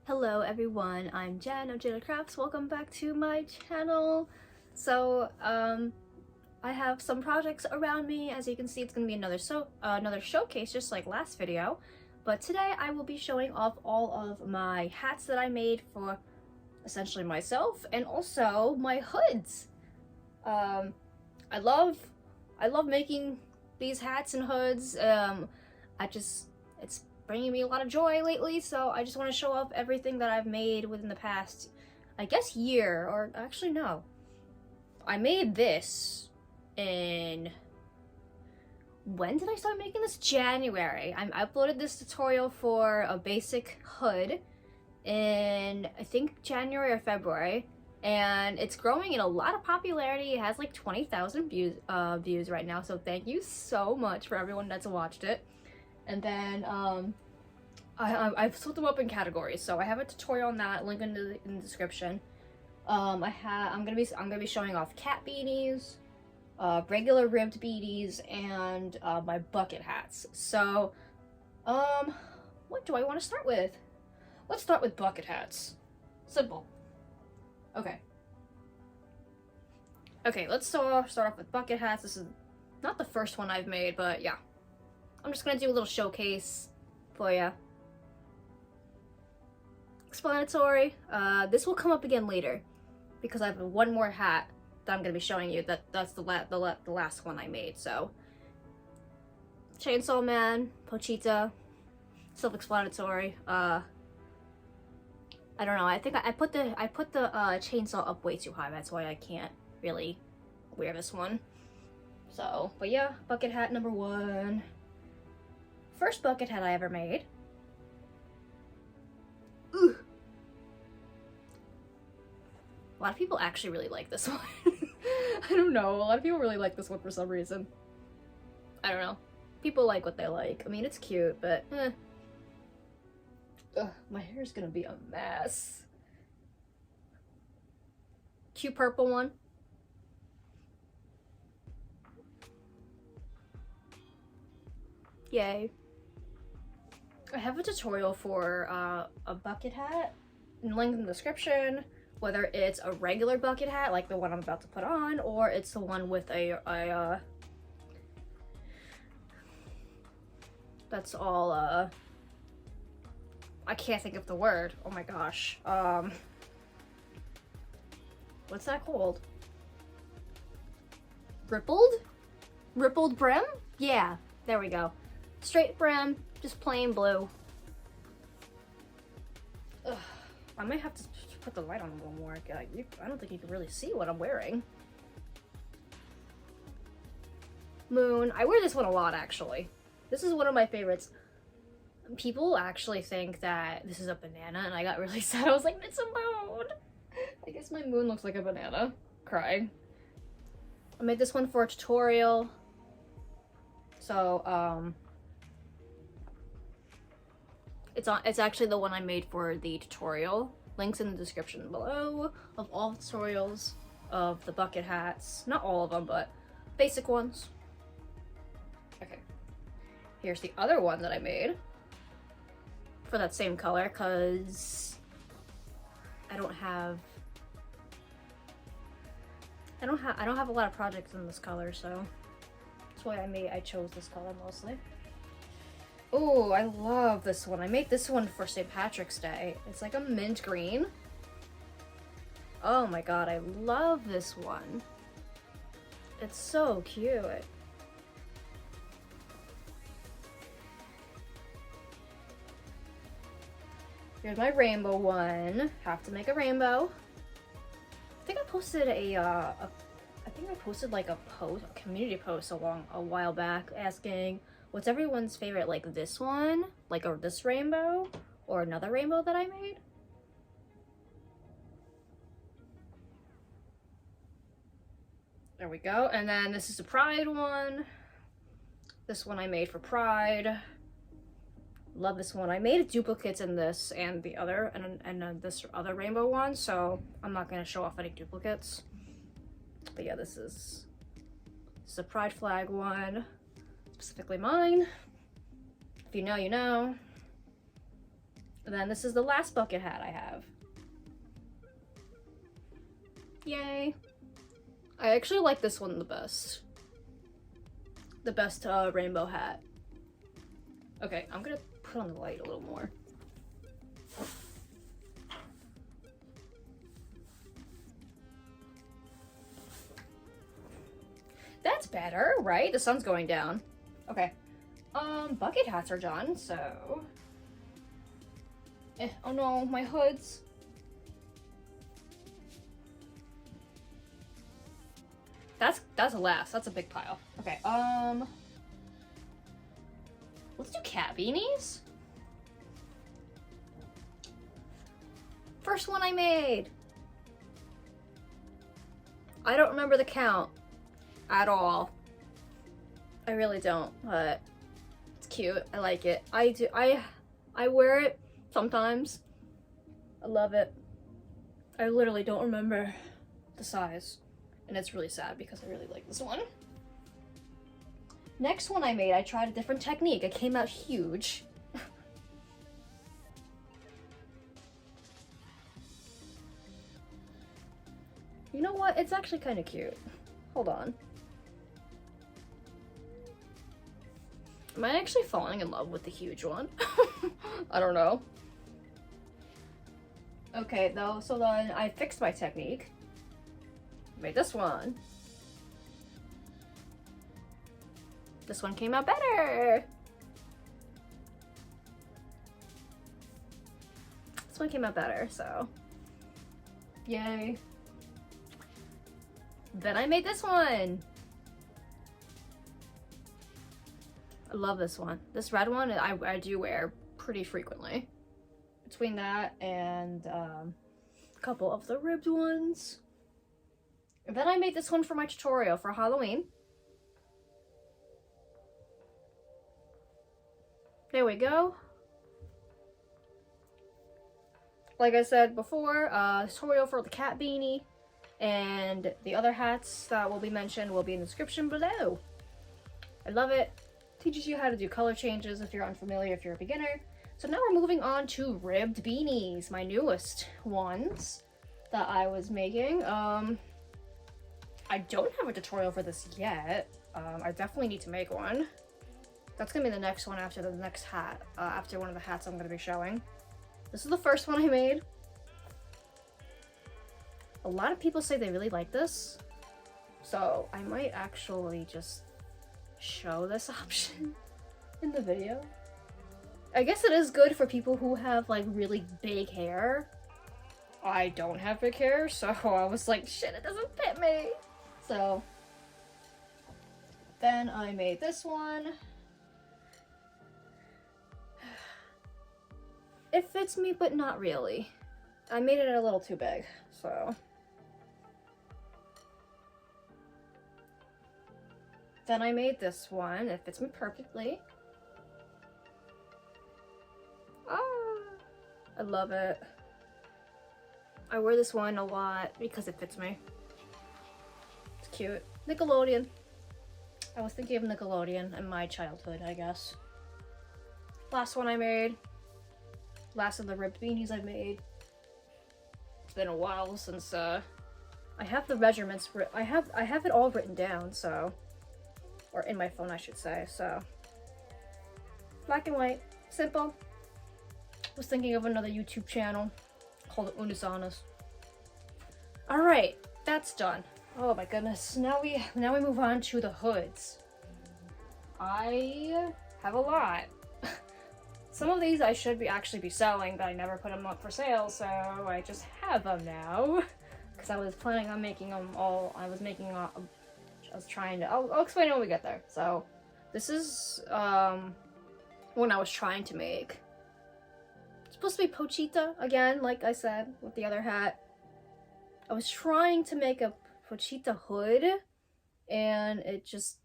Hello everyone, I'm Jen of Jada Crafts. Welcome back to my channel. So, I have some projects around me. As you can see, it's gonna be another showcase, just like last video. But today I will be showing off all of my hats that I made for essentially myself, and also my hoods. I love making these hats and hoods. It's bringing me a lot of joy lately, so I just want to show off everything that I've made within the past, I guess, year, or actually no. I made this in... When did I start making this? January. I uploaded this tutorial for a basic hood in, I think, January or February, and it's growing in a lot of popularity. It has like 20,000 views right now, so thank you so much for everyone that's watched it. And then I've split them up in categories, so I have a tutorial on that, link in the description. I'm gonna be showing off cat beanies, regular ribbed beanies, and my bucket hats. So, what do I want to start with? Let's start with bucket hats. Simple. Okay. Okay, let's start off with bucket hats. This is not the first one I've made, but yeah. I'm just gonna do a little showcase for ya. Explanatory. This will come up again later because I have one more hat that I'm gonna be showing you. That's the last one I made. So, Chainsaw Man, Pochita, self-explanatory. I don't know. I think I put the chainsaw up way too high. That's why I can't really wear this one. So, but yeah, bucket hat number 1. First bucket hat I ever made. Ooh. A lot of people actually really like this one. I don't know. A lot of people really like this one for some reason. I don't know. People like what they like. I mean, it's cute, but ugh, my hair's gonna be a mess. Cute purple one. Yay. I have a tutorial for a bucket hat, link in the description, whether it's a regular bucket hat like the one I'm about to put on, or it's the one with that's all I can't think of the word. Oh my gosh. What's that called? Rippled brim? Yeah, there we go. Straight brim, just plain blue. Ugh, I might have to put the light on a little more. I don't think you can really see what I'm wearing. Moon. I wear this one a lot, actually. This is one of my favorites. People actually think that this is a banana, and I got really sad. I was like, it's a moon! I guess my moon looks like a banana. Crying. I made this one for a tutorial. So, it's actually the one I made for the tutorial. Links in the description below of all the tutorials of the bucket hats. Not all of them, but basic ones. Okay. Here's the other one that I made for that same color, because I don't have a lot of projects in this color, so that's why I chose this color mostly. Oh, I love this one. I made this one for St. Patrick's Day. It's like a mint green. Oh my god, I love this one. It's so cute. Here's my rainbow one. Have to make a rainbow. I think I posted like a community post a while back asking what's everyone's favorite, like this one, or this rainbow, or another rainbow that I made. There we go. And then this is the Pride one. This one I made for Pride. Love this one. I made duplicates in this and the other, and this other rainbow one, so I'm not going to show off any duplicates. But yeah, this is a Pride flag one, specifically mine. If you know, you know. And then this is the last bucket hat I have. Yay. I actually like this one the best. The best rainbow hat. Okay, I'm gonna put on the light a little more. That's better, right? The sun's going down. Okay. Bucket hats are done, so... oh no, my hoods. That's a last. That's a big pile. Okay, let's do cat beanies. First one I made. I don't remember the count at all. I really don't, but it's cute. I like it. I wear it sometimes. I love it. I literally don't remember the size. And it's really sad because I really like this one. Next one I made, I tried a different technique. It came out huge. You know what? It's actually kind of cute. Hold on. Am I actually falling in love with the huge one? I don't know. Okay, though, so then I fixed my technique. Made this one. This one came out better. This one came out better, so yay. Then I made this one. I love this one. This red one I do wear pretty frequently. Between that and a couple of the ribbed ones. And then I made this one for my tutorial for Halloween. There we go. Like I said before, tutorial for the cat beanie and the other hats that will be mentioned will be in the description below. I love it. Teaches you how to do color changes if you're unfamiliar, if you're a beginner. So now we're moving on to ribbed beanies, my newest ones that I was making. I don't have a tutorial for this yet. I definitely need to make one. That's gonna be the next one after the next hat, after one of the hats I'm gonna be showing. This is the first one I made. A lot of people say they really like this, so I might actually just show this option in the video. I guess it is good for people who have like really big hair. I don't have big hair, so I was like, shit, it doesn't fit me. So then I made this one. It fits me, but not really. I made it a little too big, so. Then I made this one. It fits me perfectly. Ah, I love it. I wear this one a lot because it fits me. It's cute. Nickelodeon. I was thinking of Nickelodeon in my childhood, I guess. Last one I made. Last of the ribbed beanies I made. It's been a while since I have the measurements. I have it all written down, so, or in my phone, I should say. So, black and white, simple. Was thinking of another YouTube channel called Unisanas. All right, that's done. Oh my goodness. Now we move on to the hoods. I have a lot. Some of these I should actually be selling, but I never put them up for sale, so I just have them now. Because I was planning on making them all. I'll explain it when we get there. So this is one I was trying to make. It's supposed to be pochita again, like I said with the other hat. I was trying to make a pochita hood, and it just,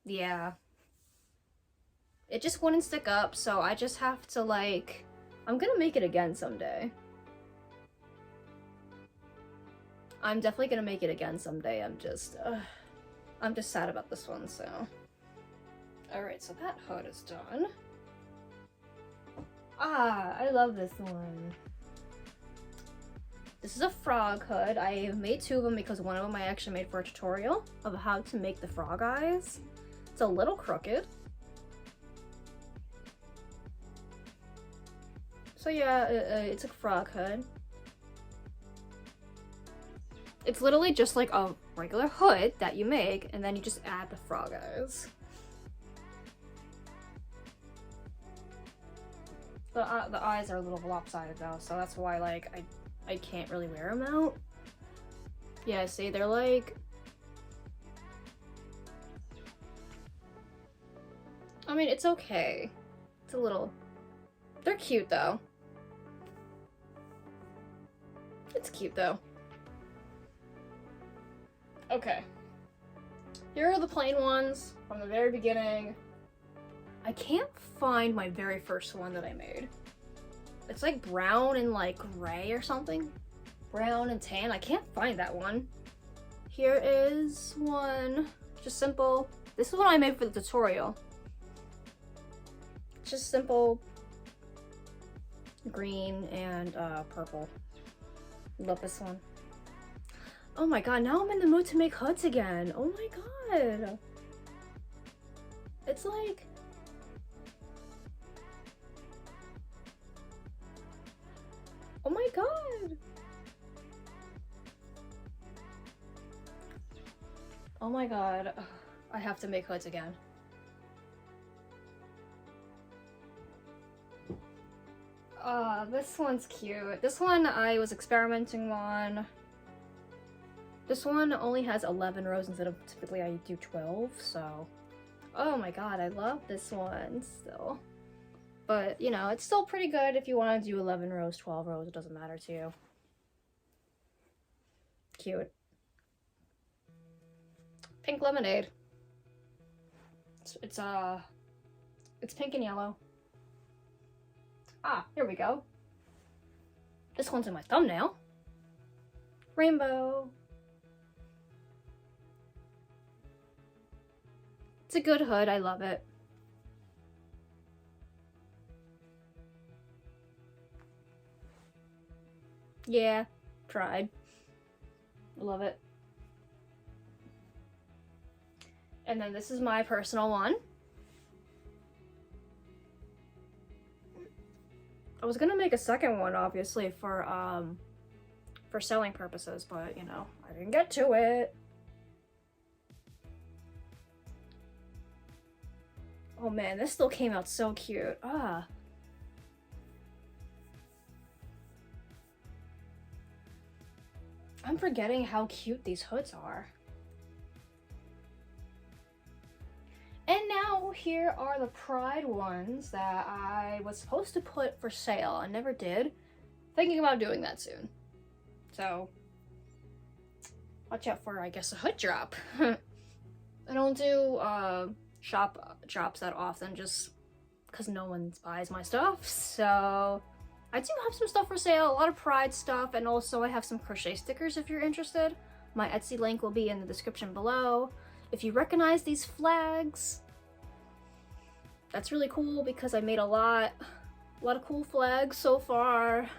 yeah. It just wouldn't stick up, so I just have to, like, I'm gonna make it again someday. I'm definitely gonna make it again someday. I'm just sad about this one, so. Alright, so that hood is done. Ah, I love this one. This is a frog hood. I made two of them because one of them I actually made for a tutorial of how to make the frog eyes. It's a little crooked. So yeah, it's a frog hood. It's literally just like a regular hood that you make, and then you just add the frog eyes. The eyes are a little lopsided though, so that's why like I can't really wear them out. Yeah, see, they're like... I mean, it's okay. It's a little... They're cute though. It's cute though. Okay. Here are the plain ones from the very beginning. I can't find my very first one that I made. It's like brown and like gray or something. Brown and tan. I can't find that one. Here is one. Just simple. This is what I made for the tutorial. Just simple green and purple. Love this one. Oh my god, now I'm in the mood to make hoods again. Oh my god. It's like... Oh my god. Oh my god. I have to make hoods again. This one's cute. This one I was experimenting on. This one only has 11 rows instead of typically I do 12, so... Oh my god, I love this one still. But, you know, it's still pretty good if you want to do 11 rows, 12 rows, it doesn't matter to you. Cute. Pink lemonade. It's pink and yellow. Ah, here we go. This one's in my thumbnail. Rainbow. It's a good hood, I love it. Yeah, tried. Love it. And then this is my personal one. I was gonna make a second one, obviously, for selling purposes, but, you know, I didn't get to it. Oh man, this still came out so cute. Ah. I'm forgetting how cute these hoods are. And now here are the Pride ones that I was supposed to put for sale. I never did. Thinking about doing that soon. So, watch out for, I guess, a hood drop. I don't do shop drops that often just because no one buys my stuff. So, I do have some stuff for sale, a lot of Pride stuff, and also I have some crochet stickers if you're interested. My Etsy link will be in the description below. If you recognize these flags, that's really cool because I made a lot of cool flags so far.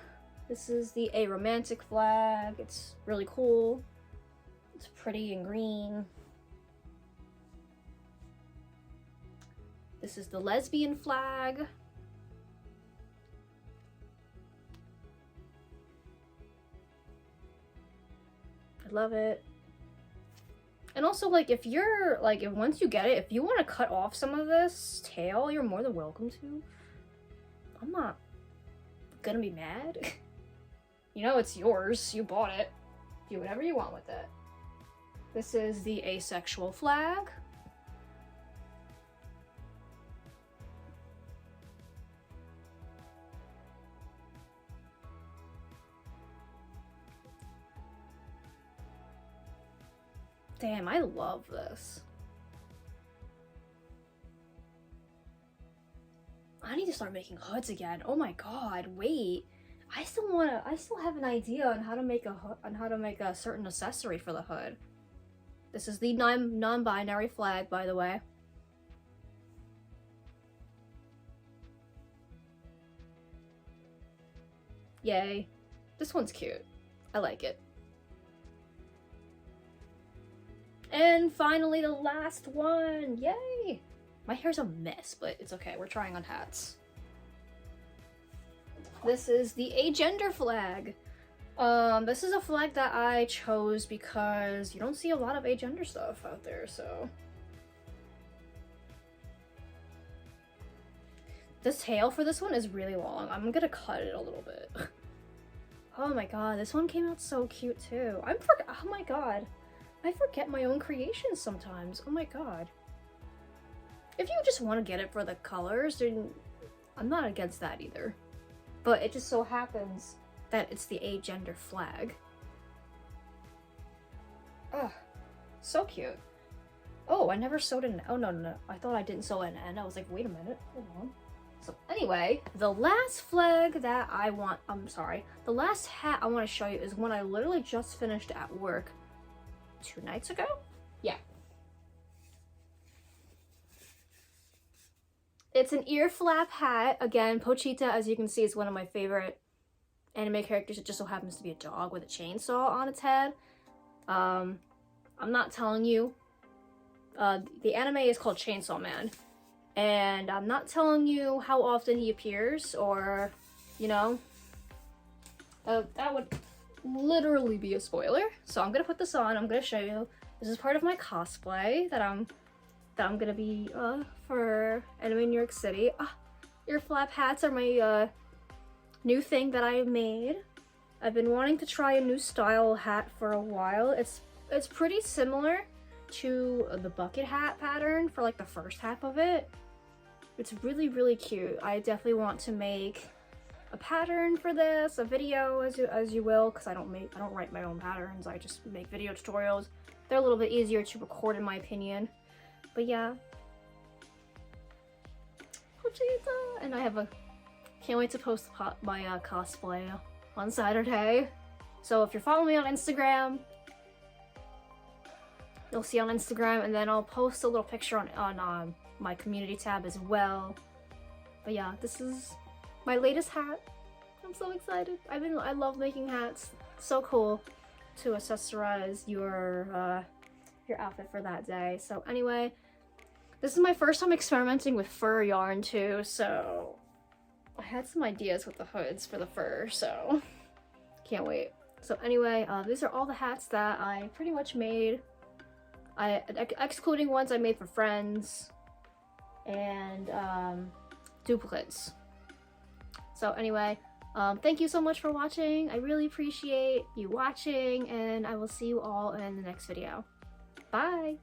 This is the A Romantic flag. It's really cool. It's pretty and green. This is the Lesbian flag. I love it. And also, like, if you're, like, if once you get it, if you want to cut off some of this tail, you're more than welcome to. I'm not gonna be mad. You know, it's yours. You bought it. Do whatever you want with it. This is the asexual flag. Damn, I love this. I need to start making hoods again. Oh my god, wait. I still have an idea on how to make a certain accessory for the hood. This is the non-binary flag, by the way. Yay. This one's cute. I like it. And finally, the last one. Yay! My hair's a mess, but it's okay. We're trying on hats. This is the agender flag. This is a flag that I chose because you don't see a lot of agender stuff out there, so. The tail for this one is really long. I'm gonna cut it a little bit. Oh my god, this one came out so cute too. Oh my god. I forget my own creations sometimes. Oh my god. If you just want to get it for the colors, then I'm not against that either. But it just so happens that it's the agender flag. Ugh, so cute. Oh, I never sewed an, oh no. I thought I didn't sew an end. I was like, wait a minute, hold on. So anyway, the last flag that I want, the last hat I want to show you is one I literally just finished at work 2 nights ago? Yeah. It's an ear flap hat. Again, Pochita, as you can see, is one of my favorite anime characters. It just so happens to be a dog with a chainsaw on its head. I'm not telling you. The anime is called Chainsaw Man. And I'm not telling you how often he appears or, you know, that would literally be a spoiler. So I'm gonna put this on. I'm gonna show you. This is part of my cosplay that I'm gonna be for Anime New York City. Ear flap hats are my new thing that I made. I've been wanting to try a new style hat for a while. It's pretty similar to the bucket hat pattern for like the first half of it. It's really, really cute. I definitely want to make a pattern for this, a video as you will, because I don't write my own patterns. I just make video tutorials. They're a little bit easier to record in my opinion. But yeah. Pochita! And I can't wait to post my cosplay on Saturday. So if you're following me on Instagram, you'll see on Instagram, and then I'll post a little picture on my community tab as well. But yeah, this is my latest hat. I'm so excited. I love making hats. So cool to accessorize your outfit for that day. So anyway, this is my first time experimenting with fur yarn too, so I had some ideas with the hoods for the fur, so can't wait. So anyway, these are all the hats that I pretty much made. Excluding ones I made for friends and duplicates. So anyway, thank you so much for watching. I really appreciate you watching, and I will see you all in the next video. Bye!